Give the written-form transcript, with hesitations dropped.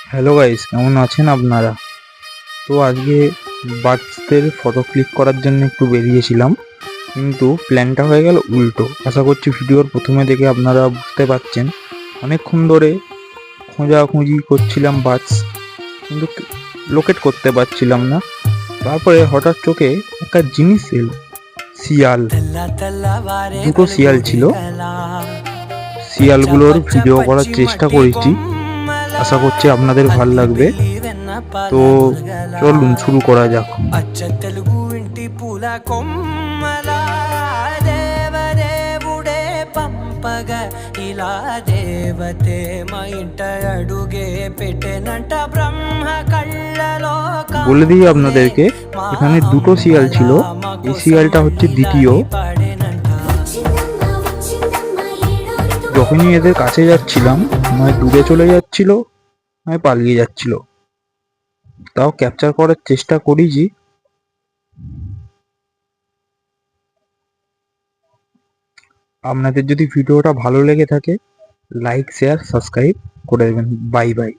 Hello guys, কেমন আছেন আপনারা? তো আজকে বাচ্চাদের ফটো ক্লিক করার জন্য একটু বেরিয়েছিলাম, কিন্তু প্ল্যানটা হয়ে গেল উল্টো। আশা করছি ভিডিওর প্রথমে দেখে আপনারা বুঝতে পারছেন। অনেকক্ষণ ধরে খোঁজাখুঁজি করছিলাম বার্ডস, কিন্তু লোকেট করতে পারছিলাম না। তারপরে হঠাৎ চোখে একটা জিনিস এলো, শিয়াল। দুটো শিয়াল ছিল। শিয়ালগুলোর ভিডিও করার চেষ্টা করেছি, আশা করছি আপনাদের ভালো লাগবে। তো চলুন শুরু করা যাক। అచ్చ తెలుగు ఇంటి పూల కొమ్మల దేవదేవుడే పంపగ ఇలా దేవతే మా ఇంట అడుగే పెట్టెనంట బ్రహ్మ కళ్ళలో বলে দিই আপনাদেরকে, এখানে দুটো শিয়াল ছিল। এই শিয়ালটা হচ্ছে দ্বিতীয়। যখনই এদের কাছে যাচ্ছিলাম, নয় দূরে চলে যাচ্ছিল, নয় পালিয়ে যাচ্ছিল। তাও ক্যাপচার করার চেষ্টা করেছি। আপনাদের যদি ভিডিওটা ভালো লেগে থাকে, লাইক শেয়ার সাবস্ক্রাইব করে দেবেন। Bye bye.